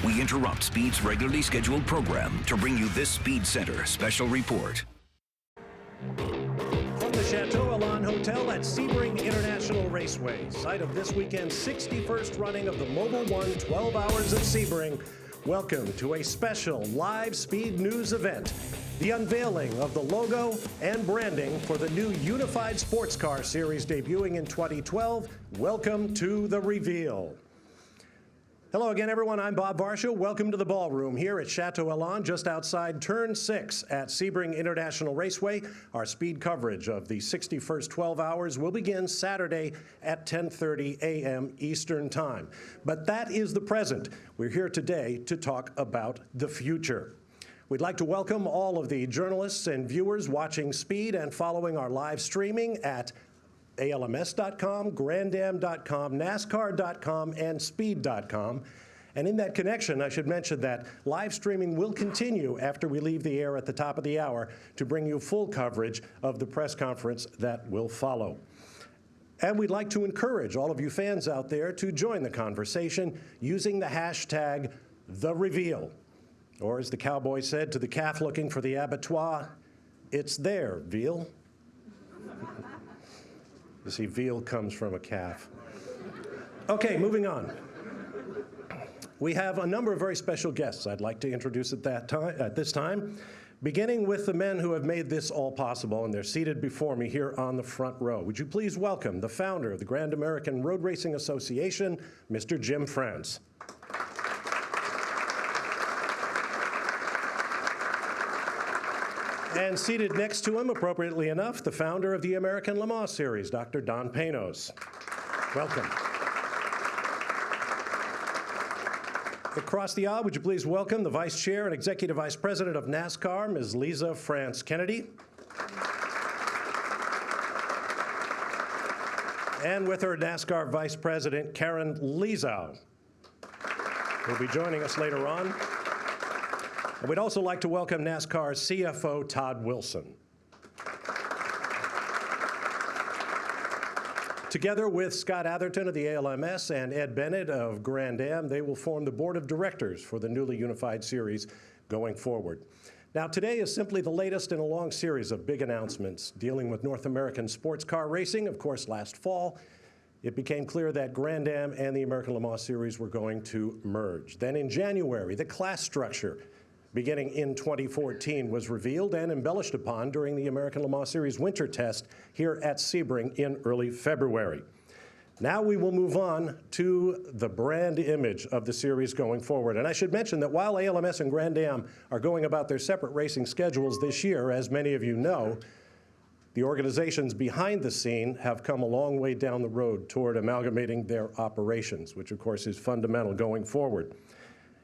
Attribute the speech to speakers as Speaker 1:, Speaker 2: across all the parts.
Speaker 1: we interrupt Speed's regularly scheduled program to bring you this Speed Center special report.
Speaker 2: From the Chateau Elan Hotel at Sebring International Raceway, site of this weekend's 61st running of the Mobil 1 12 Hours at Sebring, welcome to a special live Speed News event, the unveiling of the logo and branding for the new Unified Sports Car Series debuting in 2012. Welcome to the reveal. Hello again, everyone. I'm Bob Varsha. Welcome to the ballroom here at Chateau Elan, just outside Turn 6 at Sebring International Raceway. Our speed coverage of the 61st 12 Hours will begin Saturday at 10:30 a.m. Eastern Time. But that is the present. We're here today to talk about the future. We'd like to welcome all of the journalists and viewers watching Speed and following our live streaming at ALMS.com, Grandam.com, NASCAR.com, and Speed.com. And in that connection, I should mention that live streaming will continue after we leave the air at the top of the hour to bring you full coverage of the press conference that will follow. And we'd like to encourage all of you fans out there to join the conversation using the hashtag #TheReveal. Or as the cowboy said to the calf looking for the abattoir, it's there, veal. You see, veal comes from a calf. Okay, moving on. We have a number of very special guests I'd like to introduce at this time, beginning with the men who have made this all possible, and they're seated before me here on the front row. Would you please welcome the founder of the Grand American Road Racing Association, Mr. Jim France. And seated next to him, appropriately enough, the founder of the American Le Mans Series, Dr. Don Panos. Welcome. Across the aisle, would you please welcome the Vice Chair and Executive Vice President of NASCAR, Ms. Lisa France Kennedy. And with her, NASCAR Vice President Karen Lezau, who'll be joining us later on. And we'd also like to welcome NASCAR's CFO, Todd Wilson. Together with Scott Atherton of the ALMS and Ed Bennett of Grand Am, they will form the board of directors for the newly unified series going forward. Now, today is simply the latest in a long series of big announcements dealing with North American sports car racing. Of course, last fall, it became clear that Grand Am and the American Le Mans Series were going to merge. Then in January, the class structure beginning in 2014 was revealed and embellished upon during the American Le Mans Series winter test here at Sebring in early February. Now we will move on to the brand image of the series going forward. And I should mention that while ALMS and Grand Am are going about their separate racing schedules this year, as many of you know, the organizations behind the scene have come a long way down the road toward amalgamating their operations, which of course is fundamental going forward.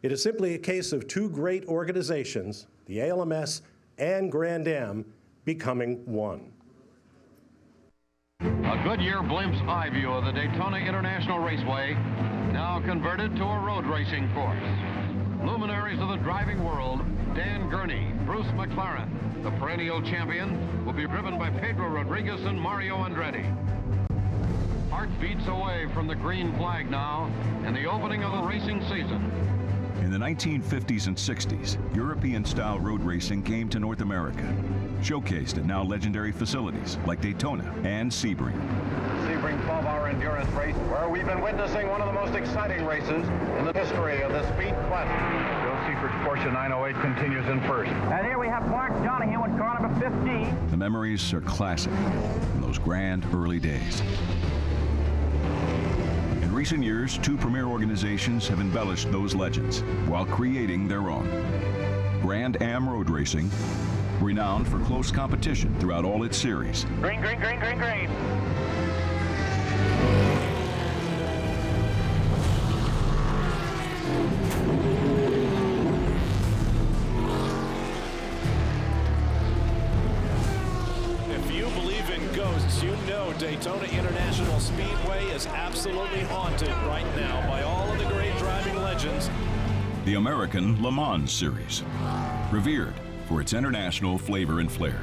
Speaker 2: It is simply a case of two great organizations, the ALMS and Grand Am, becoming one.
Speaker 3: A Goodyear blimps eye view of the Daytona International Raceway, now converted to a road racing course. Luminaries of the driving world, Dan Gurney, Bruce McLaren, the perennial champion, will be driven by Pedro Rodriguez and Mario Andretti. Heart beats away from the green flag now, and the opening of the racing season.
Speaker 4: In the 1950s and 60s, European-style road racing came to North America, showcased at now legendary facilities like Daytona and Sebring.
Speaker 5: Sebring 12-hour endurance race, where we've been witnessing one of the most exciting races in the history of the Speed Classic. Bill Seifert's Porsche 908 continues in first.
Speaker 6: And here we have Mark Donohue in car number 15.
Speaker 4: The memories are classic from those grand early days. In recent years, two premier organizations have embellished those legends while creating their own. Grand Am Road Racing, renowned for close competition throughout all its series.
Speaker 6: Green, green, green, green, green.
Speaker 2: If you believe in ghosts, you know Daytona International Speedway is absolutely haunted right now by all of the great driving legends.
Speaker 4: The American Le Mans Series, revered for its international flavor and flair.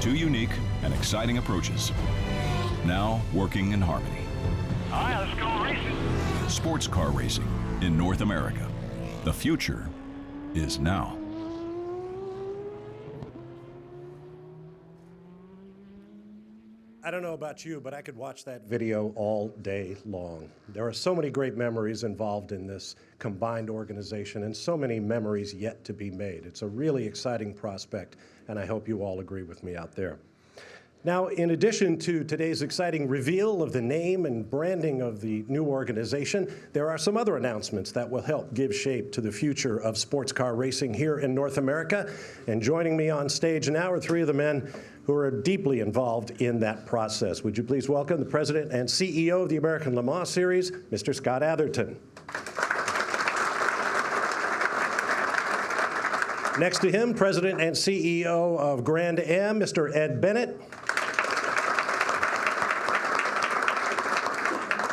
Speaker 4: Two unique and exciting approaches, now working in harmony.
Speaker 6: All right, let's go racing.
Speaker 4: Sports car racing in North America. The future is now.
Speaker 2: I don't know about you, but I could watch that video all day long. There are so many great memories involved in this combined organization and so many memories yet to be made. It's a really exciting prospect, and I hope you all agree with me out there. Now, in addition to today's exciting reveal of the name and branding of the new organization, there are some other announcements that will help give shape to the future of sports car racing here in North America. And joining me on stage now are three of the men who are deeply involved in that process. Would you please welcome the President and CEO of the American Le Mans Series, Mr. Scott Atherton. Next to him, President and CEO of Grand Am, Mr. Ed Bennett.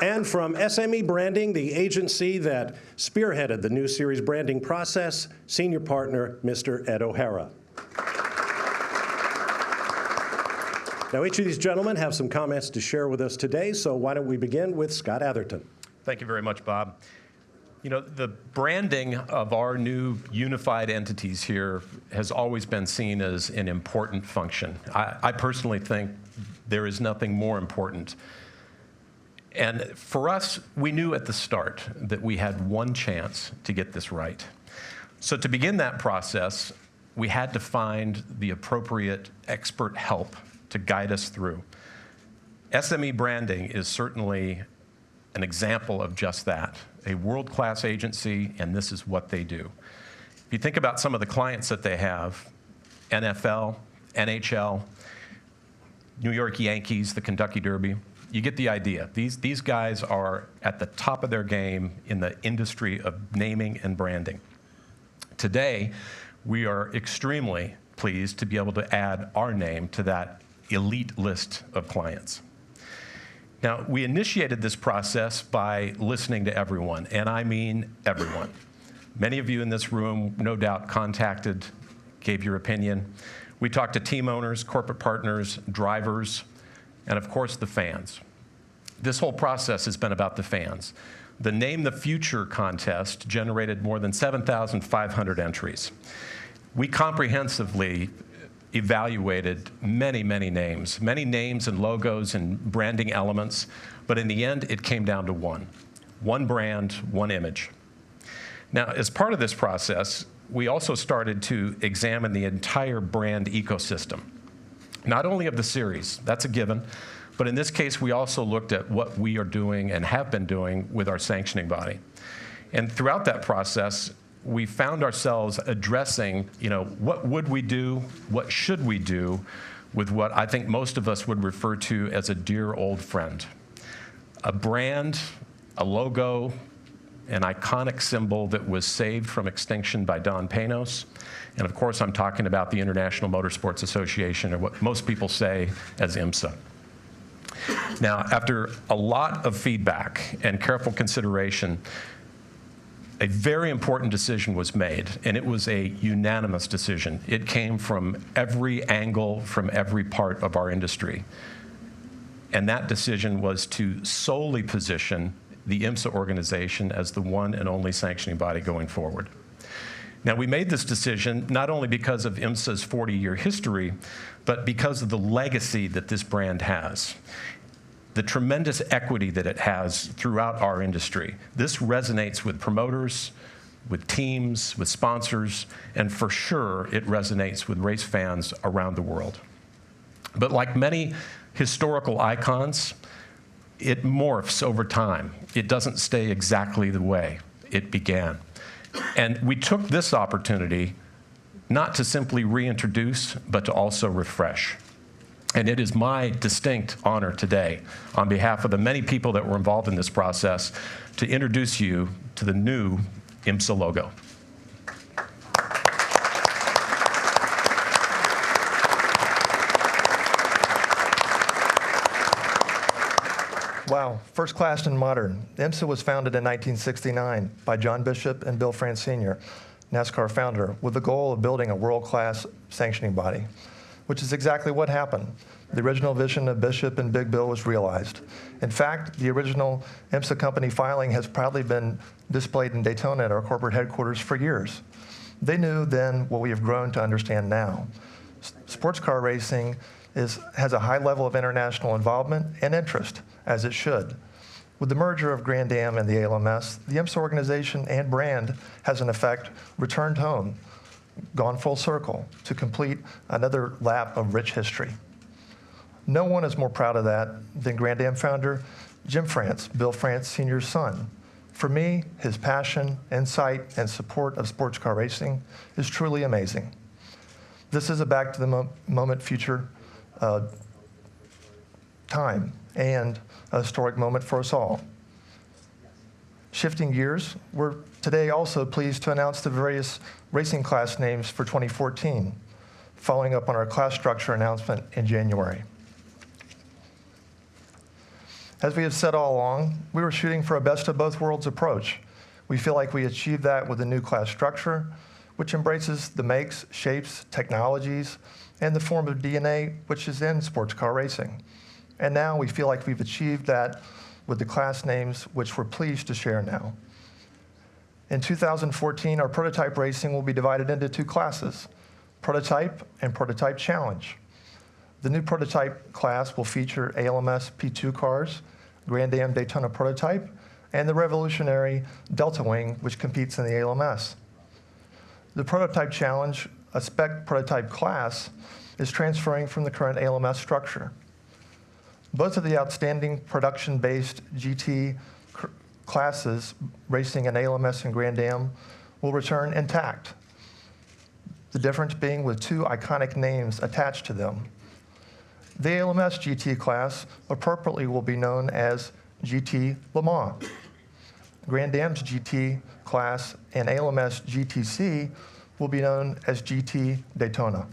Speaker 2: And from SME Branding, the agency that spearheaded the new series branding process, senior partner, Mr. Ed O'Hara. Now, each of these gentlemen have some comments to share with us today, so why don't we begin with Scott Atherton.
Speaker 7: Thank you very much, Bob. You know, the branding of our new unified entities here has always been seen as an important function. I personally think there is nothing more important. And for us, we knew at the start that we had one chance to get this right. So to begin that process, we had to find the appropriate expert help to guide us through. SME Branding is certainly an example of just that, a world-class agency, and this is what they do. If you think about some of the clients that they have, NFL, NHL, New York Yankees, the Kentucky Derby, you get the idea. These guys are at the top of their game in the industry of naming and branding. Today, we are extremely pleased to be able to add our name to that elite list of clients. Now, we initiated this process by listening to everyone, and I mean everyone. Many of you in this room, no doubt, contacted, gave your opinion. We talked to team owners, corporate partners, drivers, and of course, the fans. This whole process has been about the fans. The Name the Future contest generated more than 7,500 entries. We comprehensively evaluated many names and logos and branding elements, but in the end, it came down to one brand, one image. Now, as part of this process, we also started to examine the entire brand ecosystem, not only of the series, that's a given, but in this case, we also looked at what we are doing and have been doing with our sanctioning body. And throughout that process, we found ourselves addressing, what would we do, what should we do with what I think most of us would refer to as a dear old friend. A brand, a logo, an iconic symbol that was saved from extinction by Don Panos. And of course, I'm talking about the International Motorsports Association, or what most people say as IMSA. Now, after a lot of feedback and careful consideration, a very important decision was made, and it was a unanimous decision. It came from every angle, from every part of our industry. And that decision was to solely position the IMSA organization as the one and only sanctioning body going forward. Now, we made this decision not only because of IMSA's 40-year history, but because of the legacy that this brand has, the tremendous equity that it has throughout our industry. This resonates with promoters, with teams, with sponsors, and for sure, it resonates with race fans around the world. But like many historical icons, it morphs over time. It doesn't stay exactly the way it began. And we took this opportunity not to simply reintroduce, but to also refresh. And it is my distinct honor today, on behalf of the many people that were involved in this process, to introduce you to the new IMSA logo.
Speaker 8: Wow, first class and modern. IMSA was founded in 1969 by John Bishop and Bill France Sr., NASCAR founder, with the goal of building a world-class sanctioning body. which is exactly what happened. The original vision of Bishop and Big Bill was realized. In fact, the original IMSA company filing has proudly been displayed in Daytona at our corporate headquarters for years. They knew then what we have grown to understand now. Sports car racing has a high level of international involvement and interest, as it should. With the merger of Grand Am and the ALMS, the IMSA organization and brand has in effect returned home, gone full circle to complete another lap of rich history. No one is more proud of that than Grand Am founder Jim France, Bill France Sr.'s son. For me, his passion, insight, and support of sports car racing is truly amazing. This is a back to the moment future time and a historic moment for us all. Shifting gears, we're today also pleased to announce the various racing class names for 2014, following up on our class structure announcement in January. As we have said all along, we were shooting for a best of both worlds approach. We feel like we achieved that with the new class structure, which embraces the makes, shapes, technologies, and the form of DNA which is in sports car racing. And now we feel like we've achieved that with the class names which we're pleased to share now. In 2014, our prototype racing will be divided into two classes, Prototype and Prototype Challenge. The new prototype class will feature ALMS P2 cars, Grand Am Daytona Prototype, and the revolutionary Delta Wing, which competes in the ALMS. The Prototype Challenge, a spec prototype class, is transferring from the current ALMS structure. Both of the outstanding production-based GT classes racing in ALMS and Grand Am will return intact. The difference being with two iconic names attached to them. The ALMS GT class appropriately will be known as GT Le Mans. Grand Am's GT class and ALMS GTC will be known as GT Daytona.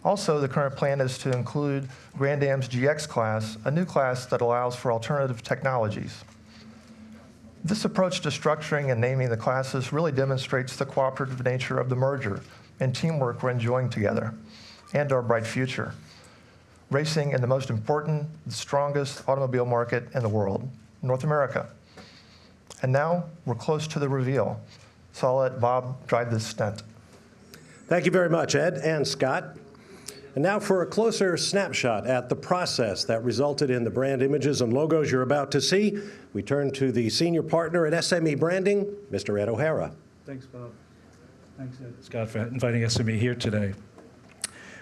Speaker 8: Also, the current plan is to include Grand Am's GX class, a new class that allows for alternative technologies. This approach to structuring and naming the classes really demonstrates the cooperative nature of the merger and teamwork we're enjoying together, and our bright future. Racing in the most important, the strongest automobile market in the world, North America. And now we're close to the reveal. So I'll let Bob drive this stunt.
Speaker 2: Thank you very much, Ed and Scott. And now for a closer snapshot at the process that resulted in the brand images and logos you're about to see, we turn to the senior partner at SME Branding, Mr. Ed O'Hara.
Speaker 9: Thanks, Bob. Thanks, Ed. Scott, for inviting SME here today.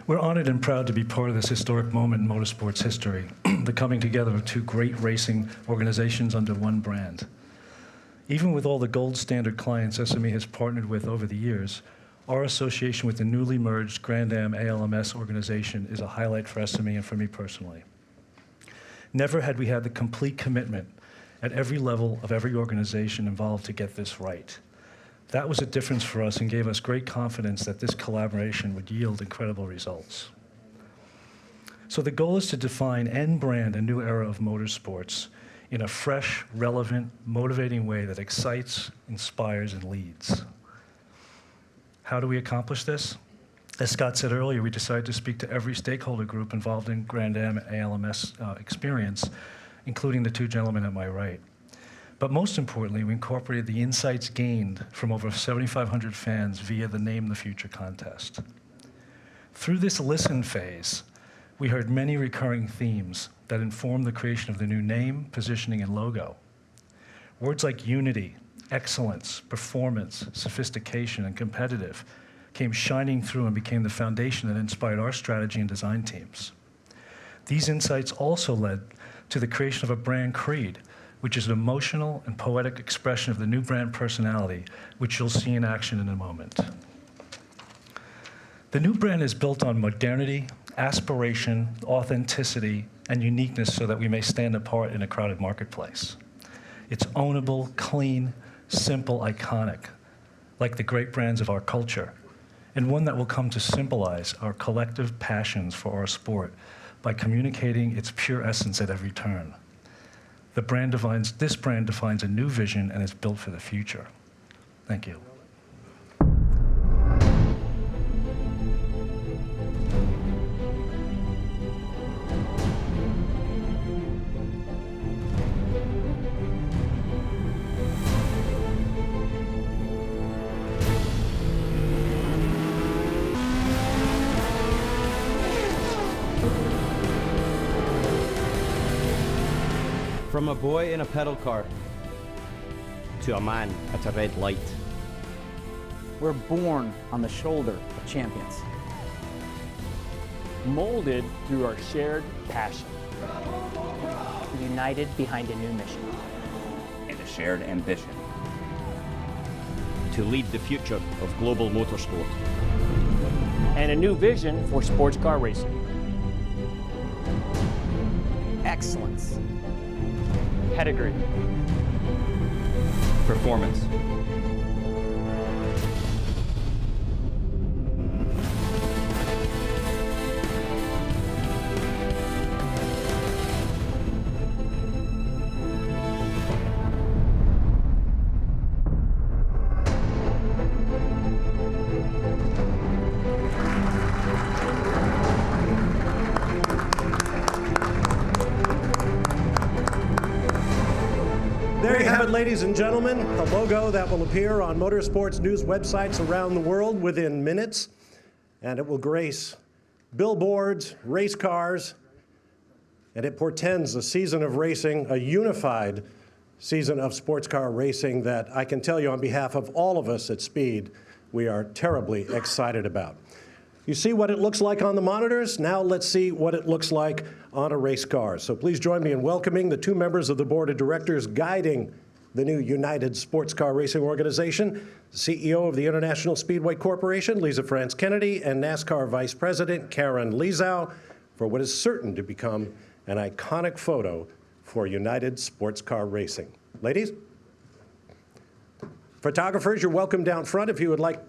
Speaker 9: We're honored and proud to be part of this historic moment in motorsports history, the coming together of two great racing organizations under one brand. Even with all the gold standard clients SME has partnered with over the years, our association with the newly merged Grand Am ALMS organization is a highlight for SME and for me personally. Never had we had the complete commitment at every level of every organization involved to get this right. That was a difference for us and gave us great confidence that this collaboration would yield incredible results. So the goal is to define and brand a new era of motorsports in a fresh, relevant, motivating way that excites, inspires, and leads. How do we accomplish this? As Scott said earlier, we decided to speak to every stakeholder group involved in Grand Am ALMS experience, including the two gentlemen at my right. But most importantly, we incorporated the insights gained from over 7,500 fans via the Name the Future contest. Through this listen phase, we heard many recurring themes that informed the creation of the new name, positioning, and logo. Words like unity, excellence, performance, sophistication, and competitive came shining through and became the foundation that inspired our strategy and design teams. These insights also led to the creation of a brand creed, which is an emotional and poetic expression of the new brand personality, which you'll see in action in a moment. The new brand is built on modernity, aspiration, authenticity, and uniqueness so that we may stand apart in a crowded marketplace. It's ownable, clean, simple, iconic, like the great brands of our culture, and one that will come to symbolize our collective passions for our sport by communicating its pure essence at every turn. This brand defines a new vision and is built for the future. Thank you.
Speaker 10: From a boy in a pedal car to a man at a red light.
Speaker 11: We're born on the shoulder of champions.
Speaker 12: Molded through our shared passion.
Speaker 13: United behind a new mission.
Speaker 14: And a shared ambition.
Speaker 10: To lead the future of global motorsport.
Speaker 12: And a new vision for sports car racing.
Speaker 13: Excellence.
Speaker 12: Pedigree.
Speaker 14: Performance.
Speaker 2: There you have it, ladies and gentlemen, the logo that will appear on motorsports news websites around the world within minutes, and it will grace billboards, race cars, and it portends a season of racing, a unified season of sports car racing that I can tell you on behalf of all of us at Speed, we are terribly excited about. You see what it looks like on the monitors? Now let's see what it looks like on a race car. So please join me in welcoming the two members of the board of directors guiding the new United Sports Car Racing Organization, CEO of the International Speedway Corporation, Lisa France Kennedy, and NASCAR Vice President Karen Lizau, for what is certain to become an iconic photo for United Sports Car Racing. Ladies? Photographers, you're welcome down front if you would like.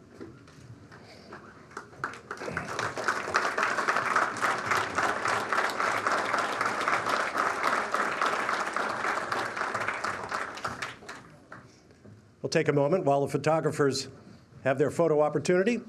Speaker 2: We'll take a moment while the photographers have their photo opportunity.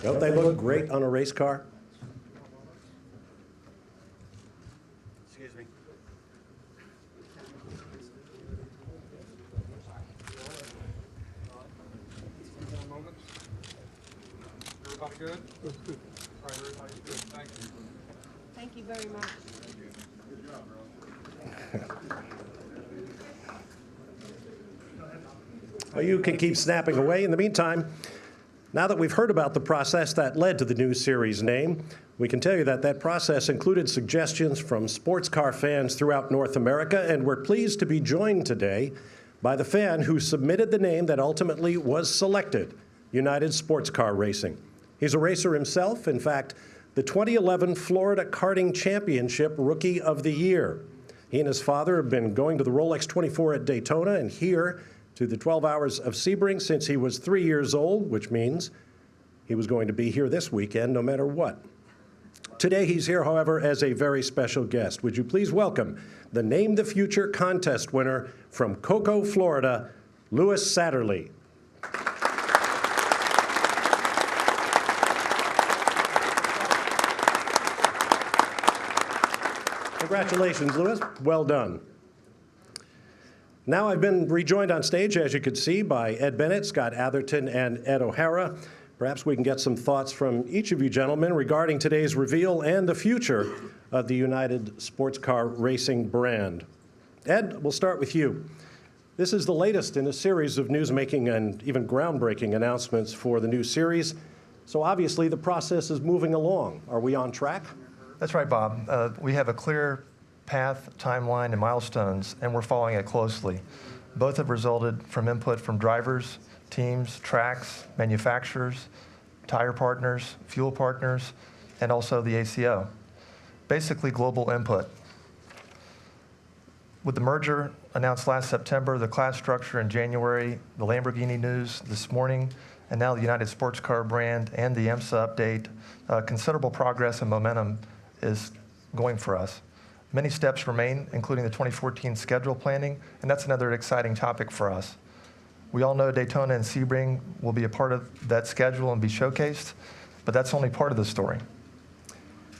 Speaker 2: Don't they look great on a race car? Excuse me.
Speaker 15: Everybody good? All right, everybody's good. Thank you.
Speaker 16: Thank you very much.
Speaker 15: Good job, girl.
Speaker 2: Well, you can keep snapping away. In the meantime, now that we've heard about the process that led to the new series name, we can tell you that that process included suggestions from sports car fans throughout North America, and we're pleased to be joined today by the fan who submitted the name that ultimately was selected, United Sports Car Racing. He's a racer himself, in fact, the 2011 Florida Karting Championship Rookie of the Year. He and his father have been going to the Rolex 24 at Daytona and here to the 12 Hours of Sebring since he was 3 years old, which means he was going to be here this weekend no matter what. Today he's here, however, as a very special guest. Would you please welcome the Name the Future contest winner from Cocoa, Florida, Louis Satterley. Congratulations, Louis. Well done. Now I've been rejoined on stage, as you can see, by Ed Bennett, Scott Atherton, and Ed O'Hara. Perhaps we can get some thoughts from each of you gentlemen regarding today's reveal and the future of the United Sports Car Racing brand. Ed, we'll start with you. This is the latest in a series of newsmaking and even groundbreaking announcements for the new series. So obviously the process is moving along. Are we on track?
Speaker 8: That's right, Bob. We have a clear path, timeline, and milestones, and we're following it closely. Both have resulted from input from drivers, teams, tracks, manufacturers, tire partners, fuel partners, and also the ACO. Basically, global input. With the merger announced last September, the class structure in January, the Lamborghini news this morning, and now the United Sports Car brand and the IMSA update, considerable progress and momentum is going for us. Many steps remain, including the 2014 schedule planning, and that's another exciting topic for us. We all know Daytona and Sebring will be a part of that schedule and be showcased, but that's only part of the story.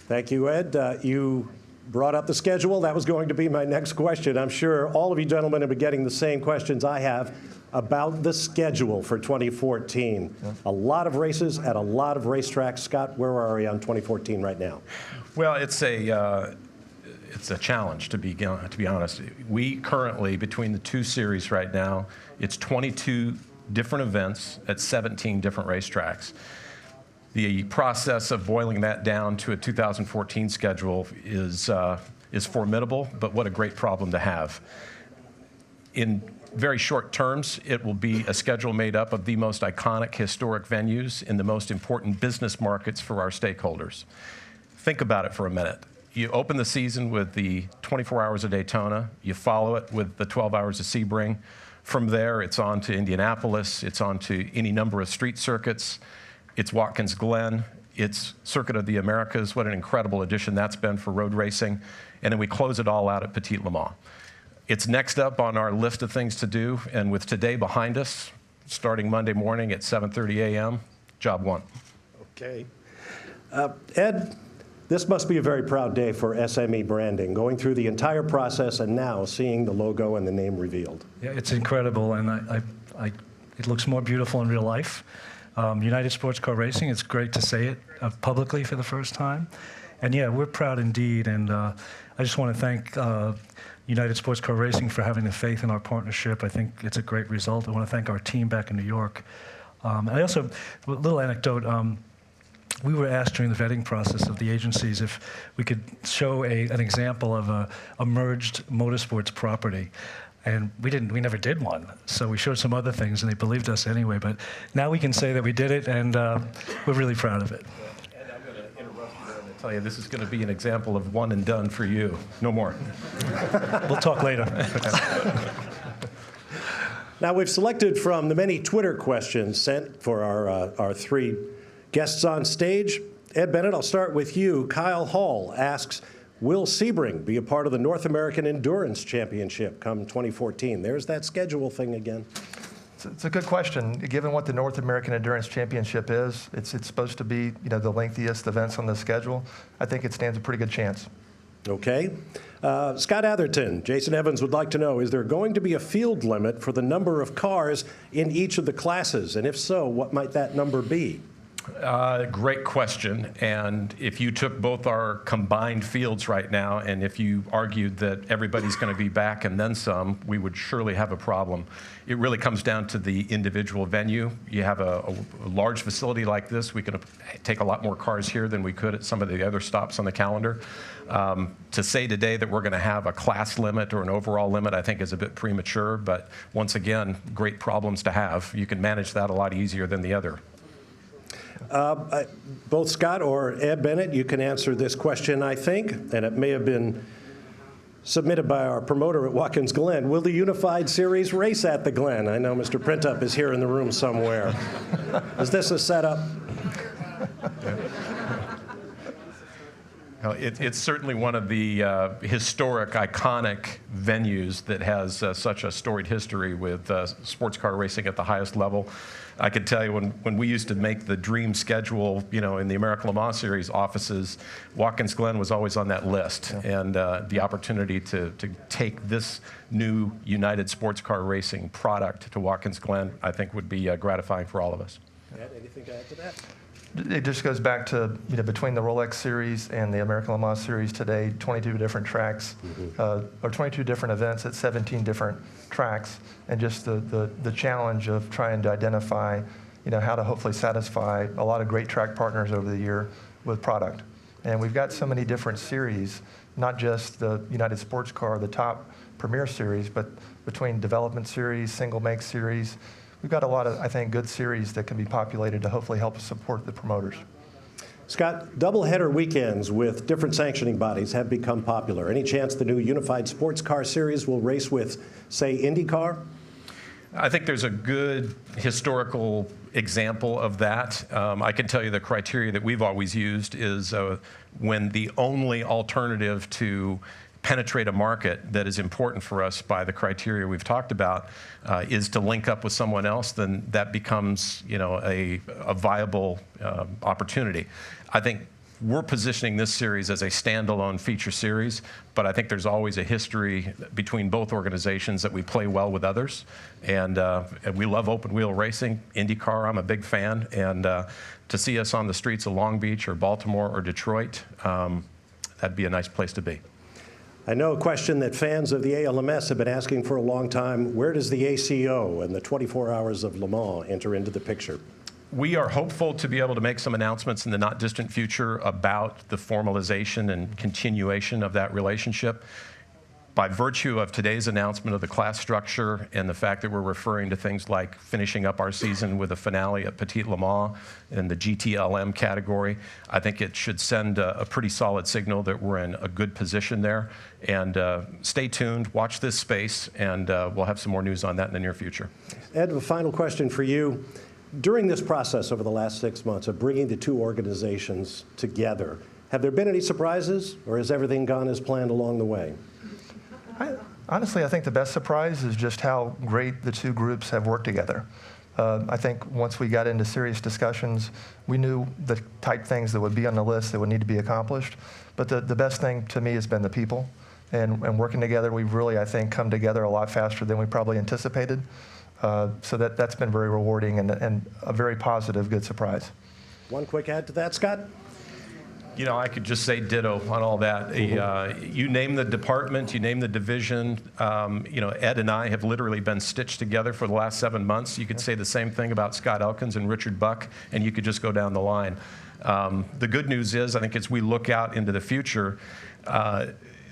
Speaker 2: Thank you, Ed. You brought up the schedule. That was going to be my next question. I'm sure all of you gentlemen have been getting the same questions I have about the schedule for 2014. Yeah. A lot of races at a lot of racetracks. Scott, where are we on 2014 right now?
Speaker 7: Well, it's a challenge, to be honest. We currently, between the two series right now, it's 22 different events at 17 different racetracks. The process of boiling that down to a 2014 schedule is formidable, but what a great problem to have. In very short terms, it will be a schedule made up of the most iconic historic venues in the most important business markets for our stakeholders. Think about it for a minute. You open the season with the 24 Hours of Daytona. You follow it with the 12 Hours of Sebring. From there, it's on to Indianapolis. It's on to any number of street circuits. It's Watkins Glen. It's Circuit of the Americas. What an incredible addition that's been for road racing. And then we close it all out at Petit Le Mans. It's next up on our list of things to do. And with today behind us, starting Monday morning at 7:30 a.m., job one.
Speaker 2: Okay. Ed, this must be a very proud day for SME branding, going through the entire process and now seeing the logo and the name revealed.
Speaker 9: Yeah, it's incredible, and it looks more beautiful in real life. United Sports Car Racing, it's great to say it publicly for the first time. And yeah, we're proud indeed, and I just want to thank United Sports Car Racing for having the faith in our partnership. I think it's a great result. I want to thank our team back in New York. I also, a little anecdote, we were asked during the vetting process of the agencies if we could show an example of a merged motorsports property. And we never did one. So we showed some other things, and they believed us anyway. But now we can say that we did it, and we're really proud of it.
Speaker 7: And I'm going to interrupt you there and tell you this is going to be an example of one and done for you. No more.
Speaker 9: We'll talk later.
Speaker 2: Now, we've selected from the many Twitter questions sent for our three guests on stage. Ed Bennett, I'll start with you. Kyle Hall asks, will Sebring be a part of the North American Endurance Championship come 2014? There's that schedule thing again.
Speaker 8: It's a good question. Given what the North American Endurance Championship is, it's supposed to be the lengthiest events on the schedule. I think it stands a pretty good chance.
Speaker 2: Okay. Scott Atherton, Jason Evans would like to know, is there going to be a field limit for the number of cars in each of the classes? And if so, what might that number be?
Speaker 7: Great question. And if you took both our combined fields right now, and if you argued that everybody's going to be back and then some, we would surely have a problem. It really comes down to the individual venue. You have a large facility like this, we can take a lot more cars here than we could at some of the other stops on the calendar. To say today that we're going to have a class limit or an overall limit, I think is a bit premature, but once again, great problems to have. You can manage that a lot easier than the other.
Speaker 2: Both Scott or Ed Bennett, you can answer this question, I think, and it may have been submitted by our promoter at Watkins Glen. Will the Unified Series race at the Glen? I know Mr. Printup is here in the room somewhere. Is this a setup?
Speaker 7: It's certainly one of the historic, iconic venues that has such a storied history with sports car racing at the highest level. I can tell you when we used to make the dream schedule, in the American Le Mans Series offices, Watkins Glen was always on that list. Yeah. And the opportunity to take this new United Sports Car Racing product to Watkins Glen, I think would be gratifying for all of us.
Speaker 2: Ed, anything to add to that?
Speaker 8: It just goes back to, between the Rolex Series and the American Le Mans Series today, 22 different tracks, or 22 different events at 17 different tracks, and just the challenge of trying to identify, how to hopefully satisfy a lot of great track partners over the year with product. And we've got so many different series, not just the United Sports Car, the top premier series, but between development series, single make series, we've got a lot of, I think, good series that can be populated to hopefully help us support the promoters.
Speaker 2: Scott, doubleheader weekends with different sanctioning bodies have become popular. Any chance the new Unified Sports Car Series will race with, say, IndyCar?
Speaker 7: I think there's a good historical example of that. I can tell you the criteria that we've always used is when the only alternative to penetrate a market that is important for us by the criteria we've talked about is to link up with someone else, then that becomes a viable opportunity. I think we're positioning this series as a standalone feature series, but I think there's always a history between both organizations that we play well with others. And we love open wheel racing. IndyCar, I'm a big fan. And to see us on the streets of Long Beach or Baltimore or Detroit, that'd be a nice place to be.
Speaker 2: I know a question that fans of the ALMS have been asking for a long time. Where does the ACO and the 24 Hours of Le Mans enter into the picture?
Speaker 7: We are hopeful to be able to make some announcements in the not distant future about the formalization and continuation of that relationship. By virtue of today's announcement of the class structure and the fact that we're referring to things like finishing up our season with a finale at Petit Le Mans in the GTLM category, I think it should send a pretty solid signal that we're in a good position there. And stay tuned, watch this space, and we'll have some more news on that in the near future.
Speaker 2: Ed, a final question for you. During this process over the last 6 months of bringing the two organizations together, have there been any surprises, or has everything gone as planned along the way?
Speaker 8: Honestly, I think the best surprise is just how great the two groups have worked together. I think once we got into serious discussions, we knew the type things that would be on the list that would need to be accomplished. But the best thing to me has been the people. And working together, we've really, I think, come together a lot faster than we probably anticipated. So that's been very rewarding and a very positive, good surprise.
Speaker 2: One quick add to that, Scott?
Speaker 7: You know, I could just say ditto on all that. You name the department, you name the division. You know, Ed and I have literally been stitched together for the last 7 months. You could say the same thing about Scott Elkins and Richard Buck, and you could just go down the line. The good news is, I think as we look out into the future,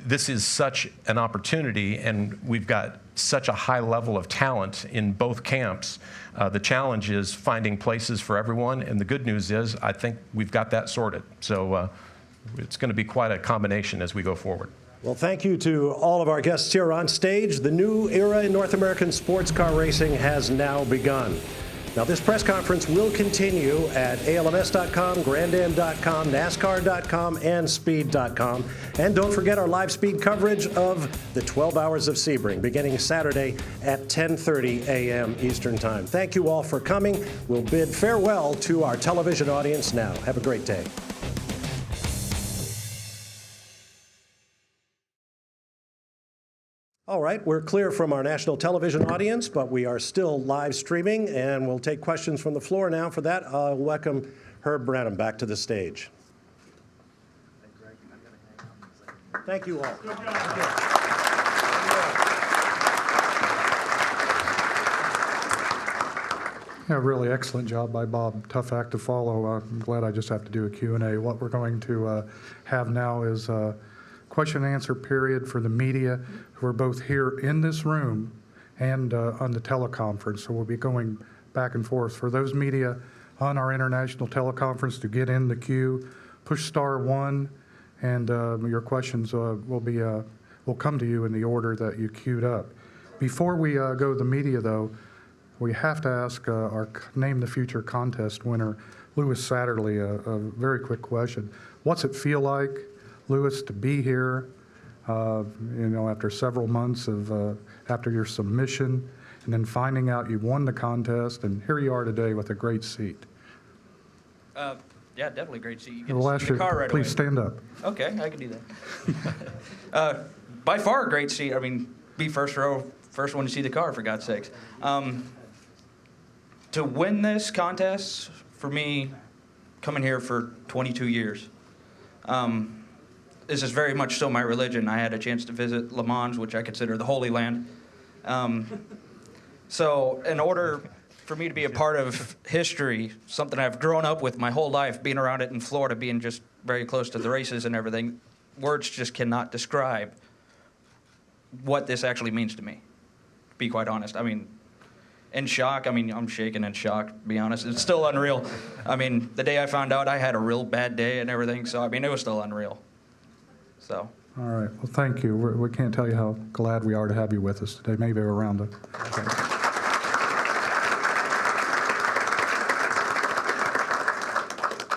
Speaker 7: this is such an opportunity, and we've got such a high level of talent in both camps. The challenge is finding places for everyone, and the good news is I think we've got that sorted. So it's going to be quite a combination as we go forward.
Speaker 2: Well, thank you to all of our guests here on stage. The new era in North American sports car racing has now begun. Now, this press conference will continue at ALMS.com, GrandAm.com, NASCAR.com, and Speed.com. And don't forget our live speed coverage of the 12 Hours of Sebring, beginning Saturday at 10:30 a.m. Eastern Time. Thank you all for coming. We'll bid farewell to our television audience now. Have a great day. All right, we're clear from our national television audience, but we are still live streaming, and we'll take questions from the floor now. For that, I'll welcome Herb Branham back to the stage. Thank you all. Good job.
Speaker 15: Yeah, really excellent job by Bob. Tough act to follow. I'm glad I just have to do a Q&A. What we're going to have now is a question and answer period for the media who are both here in this room and on the teleconference. So we'll be going back and forth. For those media on our international teleconference to get in the queue, push *1, and your questions will come to you in the order that you queued up. Before we go to the media, though, we have to ask our Name the Future contest winner, Lewis Satterley, a very quick question. What's it feel like, Lewis, to be here, after several months of after your submission, and then finding out you won the contest, and here you are today with a great seat?
Speaker 17: Yeah, definitely great seat. You get
Speaker 15: We'll
Speaker 17: to
Speaker 15: ask
Speaker 17: see
Speaker 15: you,
Speaker 17: the car right
Speaker 15: please
Speaker 17: away.
Speaker 15: stand up.
Speaker 17: Okay, I can do that. By far a great seat. I mean, be first row, first one to see the car, for God's sakes. To win this contest, for me, coming here for 22 years, this is very much so my religion. I had a chance to visit Le Mans, which I consider the Holy Land. So in order for me to be a part of history, something I've grown up with my whole life, being around it in Florida, being just very close to the races and everything, words just cannot describe what this actually means to me, to be quite honest. I mean, in shock. I mean, I'm shaking in shock, to be honest. It's still unreal. I mean, the day I found out, I had a real bad day and everything, so I mean, it was still unreal. So.
Speaker 15: All right. Well, thank you. We can't tell you how glad we are to have you with us today. Maybe around the.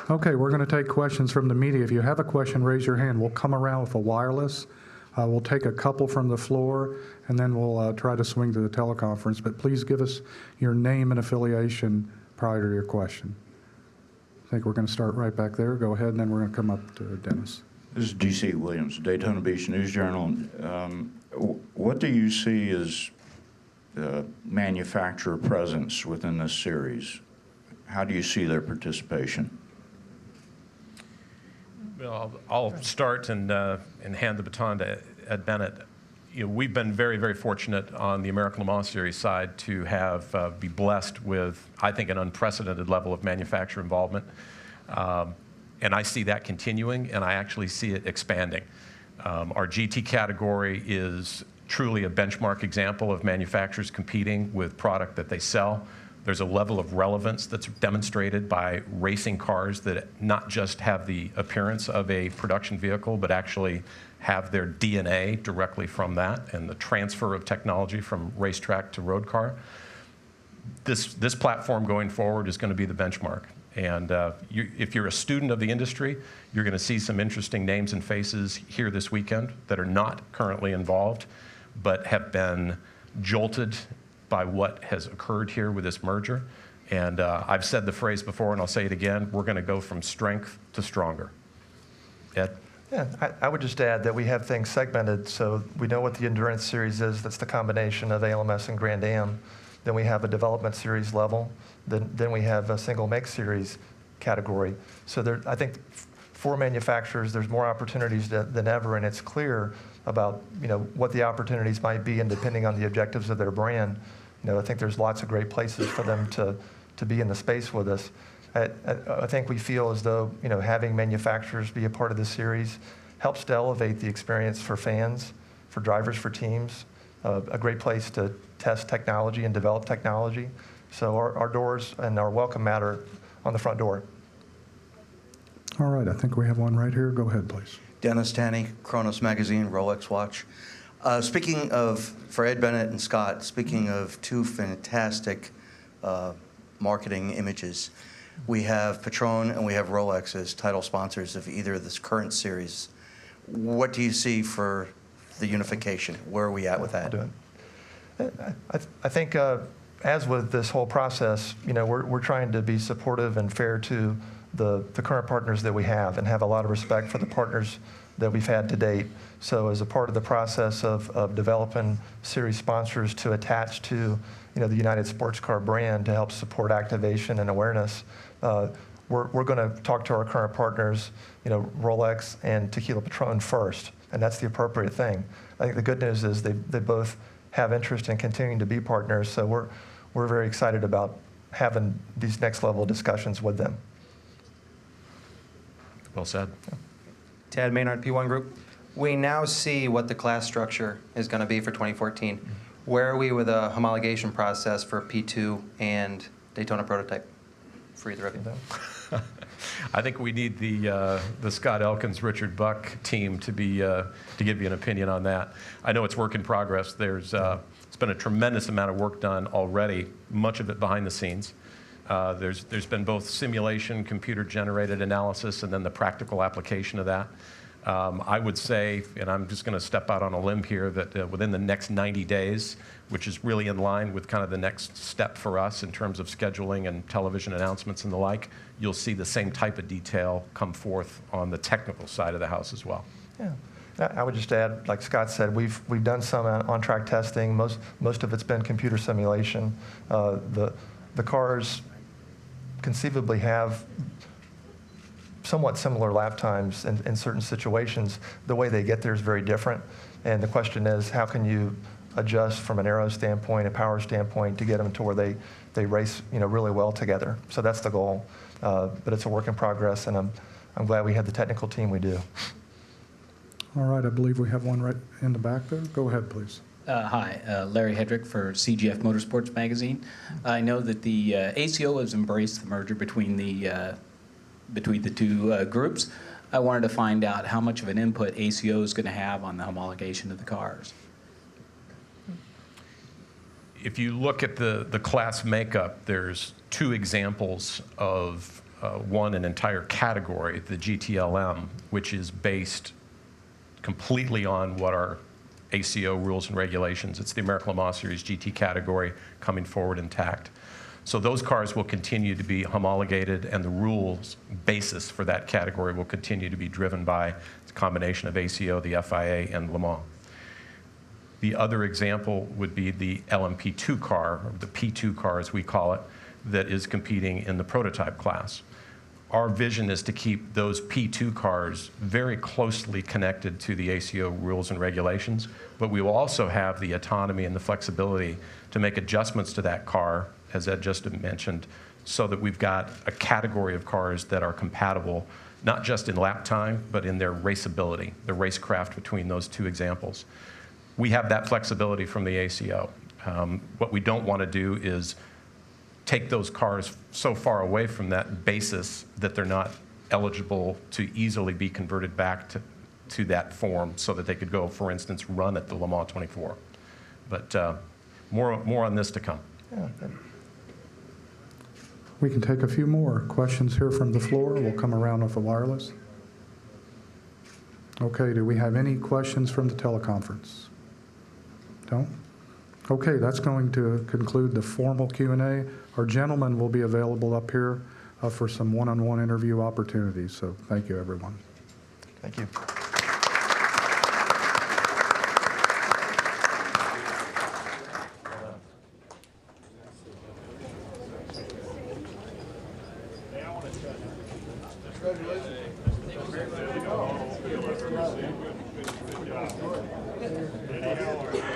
Speaker 15: Okay, we're going to take questions from the media. If you have a question, raise your hand. We'll come around with a wireless. We'll take a couple from the floor, and then we'll try to swing to the teleconference. But please give us your name and affiliation prior to your question. I think we're going to start right back there. Go ahead, and then we're going to come up to Dennis.
Speaker 18: This is D.C. Williams, Daytona Beach News Journal. What do you see as manufacturer presence within this series? How do you see their participation?
Speaker 7: Well, I'll start and hand the baton to Ed Bennett. We've been very, very fortunate on the American Le Mans Series side to have be blessed with, I think, an unprecedented level of manufacturer involvement. And I see that continuing, and I actually see it expanding. Our GT category is truly a benchmark example of manufacturers competing with product that they sell. There's a level of relevance that's demonstrated by racing cars that not just have the appearance of a production vehicle, but actually have their DNA directly from that, and the transfer of technology from racetrack to road car. This platform going forward is going to be the benchmark. And if you're a student of the industry, you're going to see some interesting names and faces here this weekend that are not currently involved, but have been jolted by what has occurred here with this merger. And I've said the phrase before, and I'll say it again, we're going to go from strength to stronger. Ed?
Speaker 8: Yeah, I would just add that we have things segmented, so we know what the Endurance Series is. That's the combination of ALMS and Grand Am. Then we have a Development Series level. Then we have a Single Make Series category. So I think for manufacturers, there's more opportunities than ever, and it's clear about what the opportunities might be, and depending on the objectives of their brand. I think there's lots of great places for them to be in the space with us. I think we feel as though having manufacturers be a part of the series helps to elevate the experience for fans, for drivers, for teams. A great place to test technology and develop technology. So our doors and our welcome mat are on the front door.
Speaker 15: All right, I think we have one right here. Go ahead, please.
Speaker 19: Dennis Tanney, Chronos Magazine, Rolex Watch. Speaking of, for Ed Bennett and Scott, speaking of two fantastic marketing images, we have Patron and we have Rolex as title sponsors of either of this current series. What do you see for the unification? Where are we at with that?
Speaker 8: I think as with this whole process, we're trying to be supportive and fair to the current partners that we have, and have a lot of respect for the partners that we've had to date. So as a part of the process of developing series sponsors to attach to the United Sports Car brand to help support activation and awareness, we're going to talk to our current partners, Rolex and Tequila Patron first, and that's the appropriate thing. I think the good news is they both have interest in continuing to be partners, so we're very excited about having these next level discussions with them.
Speaker 7: Well said.
Speaker 20: Tad Maynard, P1 Group. We now see what the class structure is going to be for 2014. Where are we with a homologation process for P2 and Daytona prototype for either of you?
Speaker 7: I think we need the Scott Elkins, Richard Buck team to give you an opinion on that. I know it's work in progress. It's been a tremendous amount of work done already, much of it behind the scenes. There's been both simulation, computer-generated analysis, and then the practical application of that. I would say, and I'm just going to step out on a limb here, that within the next 90 days, which is really in line with kind of the next step for us in terms of scheduling and television announcements and the like, you'll see the same type of detail come forth on the technical side of the house as well.
Speaker 8: Yeah. I would just add, like Scott said, we've done some on-track testing. Most of it's been computer simulation. The cars conceivably have somewhat similar lap times in certain situations. The way they get there is very different, and the question is, how can you adjust from an aero standpoint, a power standpoint, to get them to where they race really well together? So that's the goal, but it's a work in progress, and I'm glad we have the technical team we do.
Speaker 15: All right, I believe we have one right in the back there. Go ahead, please.
Speaker 21: Hi, Larry Hedrick for CGF Motorsports Magazine. I know that the ACO has embraced the merger between the two groups. I wanted to find out how much of an input ACO is going to have on the homologation of the cars.
Speaker 7: If you look at the class makeup, there's two examples of one, an entire category, the GTLM, which is based completely on what our ACO rules and regulations. It's the American Le Mans Series GT category coming forward intact. So those cars will continue to be homologated, and the rules basis for that category will continue to be driven by the combination of ACO, the FIA, and Le Mans. The other example would be the LMP2 car, or the P2 car as we call it, that is competing in the prototype class. Our vision is to keep those P2 cars very closely connected to the ACO rules and regulations, but we will also have the autonomy and the flexibility to make adjustments to that car, as Ed just mentioned, so that we've got a category of cars that are compatible, not just in lap time, but in their raceability, the racecraft between those two examples. We have that flexibility from the ACO. What we don't want to do is take those cars so far away from that basis that they're not eligible to easily be converted back to that form so that they could go, for instance, run at the Le Mans 24. But more on this to come.
Speaker 8: Yeah, good.
Speaker 15: We can take a few more questions here from the floor. We'll come around with the wireless. Okay, do we have any questions from the teleconference? Don't? Okay, that's going to conclude the formal Q&A. Our gentlemen will be available up here for some one-on-one interview opportunities. So thank you, everyone.
Speaker 8: Thank you.
Speaker 6: Congratulations.